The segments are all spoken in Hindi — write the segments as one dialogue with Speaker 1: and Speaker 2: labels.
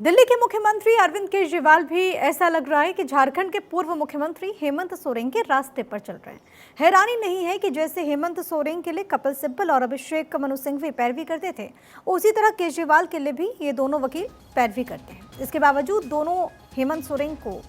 Speaker 1: दिल्ली के मुख्यमंत्री अरविंद केजरीवाल भी ऐसा लग रहा है कि झारखंड के पूर्व मुख्यमंत्री हेमंत सोरेन के रास्ते पर चल रहे हैं। हैरानी नहीं है कि जैसे हेमंत सोरेन के लिए कपिल सिब्बल और अभिषेक मनु सिंघवी पैरवी करते थे, उसी तरह केजरीवाल के लिए भी ये दोनों वकील पैरवी करते हैं। इसके बावजूद दोनों हेमंत सोरेन को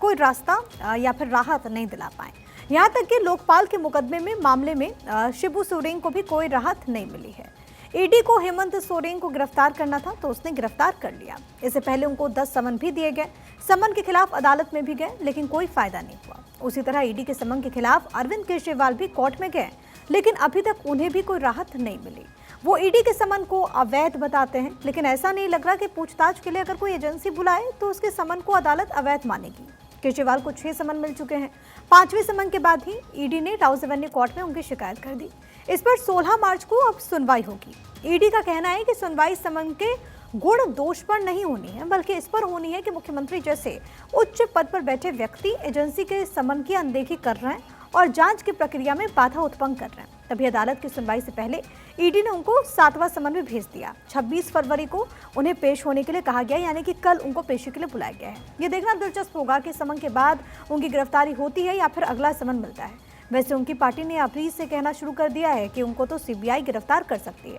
Speaker 1: कोई रास्ता या फिर राहत नहीं दिला पाए। यहाँ तक कि लोकपाल के मुकदमे मामले में शिबू सोरेन को भी कोई राहत नहीं मिली है। ईडी को हेमंत सोरेन को गिरफ्तार करना था तो उसने गिरफ्तार कर लिया। इससे पहले उनको 10 समन भी दिए गए। समन के खिलाफ अदालत में भी गए, लेकिन कोई फायदा नहीं हुआ। उसी तरह ईडी के समन के खिलाफ अरविंद केजरीवाल भी कोर्ट में गए, लेकिन अभी तक उन्हें भी कोई राहत नहीं मिली। वो ईडी के समन को अवैध बताते हैं, लेकिन ऐसा नहीं लग रहा कि पूछताछ के लिए अगर कोई एजेंसी बुलाए तो उसके समन को अदालत अवैध मानेगी। केजरीवाल को 6 समन मिल चुके हैं। 5वें समन के बाद ही ईडी ने राउज एवेन्यू कोर्ट में उनकी शिकायत कर दी। इस पर 16 मार्च को अब सुनवाई होगी। ईडी का कहना है कि सुनवाई समन के गुण दोष पर नहीं होनी है, बल्कि इस पर होनी है कि मुख्यमंत्री जैसे उच्च पद पर बैठे व्यक्ति एजेंसी के समन की अनदेखी कर रहे हैं और जांच की प्रक्रिया में बाधा उत्पन्न कर रहे हैं। तभी अदालत की सुनवाई से पहले ईडी ने उनको 7वां समन भी भेज दिया। 26 फरवरी को उन्हें पेश होने के लिए कहा गया, यानी कि कल उनको पेशी के लिए बुलाया गया है। ये देखना दिलचस्प होगा कि समन के बाद उनकी गिरफ्तारी होती है या फिर अगला समन मिलता है। वैसे उनकी पार्टी ने अभी से कहना शुरू कर दिया है कि उनको तो सीबीआई गिरफ्तार कर सकती है।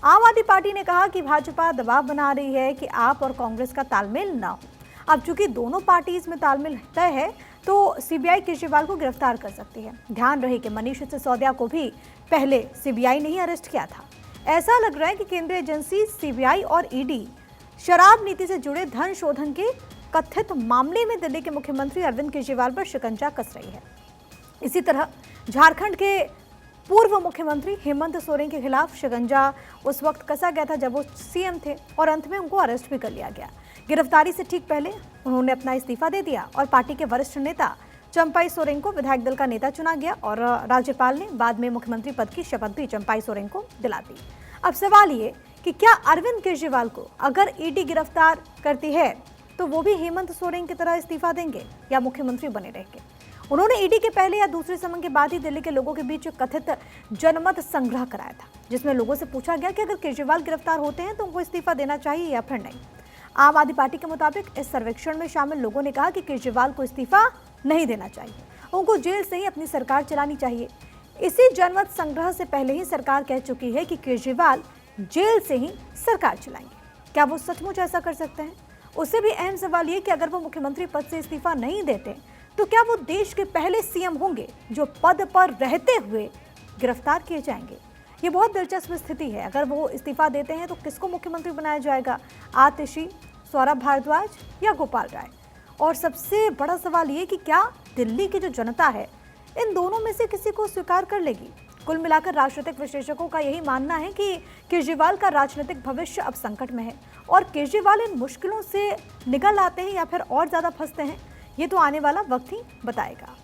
Speaker 1: आम आदमी पार्टी ने कहा कि भाजपा दबाव बना रही है कि आप और कांग्रेस का तालमेल ना हो। अब चूंकि दोनों पार्टीज में तालमेल तय है तो सीबीआई केजरीवाल को गिरफ्तार कर सकती है। ध्यान रहे कि मनीष सिसोदिया को भी पहले सीबीआई ने ही अरेस्ट किया था। ऐसा लग रहा है कि केंद्रीय एजेंसी सीबीआई और ईडी शराब नीति से जुड़े धन शोधन के कथित मामले में दिल्ली के मुख्यमंत्री अरविंद केजरीवाल पर शिकंजा कस रही है। इसी तरह झारखंड के पूर्व मुख्यमंत्री हेमंत सोरेन के खिलाफ शिकंजा उस वक्त कसा गया था जब वो सीएम थे और अंत में उनको अरेस्ट भी कर लिया गया। गिरफ्तारी से ठीक पहले उन्होंने अपना इस्तीफा दे दिया और पार्टी के वरिष्ठ नेता चंपाई सोरेन को विधायक दल का नेता चुना गया और राज्यपाल ने बाद में मुख्यमंत्री पद की शपथ भी चंपाई सोरेन को दिला दी। अब सवाल ये कि क्या अरविंद केजरीवाल को अगर ईडी गिरफ्तार करती है तो वो भी हेमंत सोरेन की तरह इस्तीफा देंगे या मुख्यमंत्री बने रहेंगे? उन्होंने ईडी के पहले या दूसरे समन के बाद ही दिल्ली के लोगों के बीच कथित जनमत संग्रह कराया था, जिसमें लोगों से पूछा गया कि अगर केजरीवाल गिरफ्तार होते हैं तो उनको इस्तीफा देना चाहिए या फिर नहीं। आम आदमी पार्टी के मुताबिक इस सर्वेक्षण में शामिल लोगों ने कहा कि केजरीवाल को इस्तीफा नहीं देना चाहिए, उनको जेल से ही अपनी सरकार चलानी चाहिए। इसी जनमत संग्रह से पहले ही सरकार कह चुकी है कि केजरीवाल जेल से ही सरकार चलाएंगे। क्या वो सचमुच ऐसा कर सकते हैं? उससे भी अहम सवाल ये कि अगर वो मुख्यमंत्री पद से इस्तीफा नहीं देते तो क्या वो देश के पहले सीएम होंगे जो पद पर रहते हुए गिरफ्तार किए जाएंगे? ये बहुत दिलचस्प स्थिति है। अगर वो इस्तीफा देते हैं तो किसको मुख्यमंत्री बनाया जाएगा? आतिशी, सौरभ भारद्वाज या गोपाल राय? और सबसे बड़ा सवाल ये कि क्या दिल्ली की जो जनता है इन दोनों में से किसी को स्वीकार कर लेगी? कुल मिलाकर राजनीतिक विशेषज्ञों का यही मानना है कि केजरीवाल का राजनीतिक भविष्य अब संकट में है और केजरीवाल इन मुश्किलों से निकल आते हैं या फिर और ज्यादा फंसते हैं, ये तो आने वाला वक्त ही बताएगा।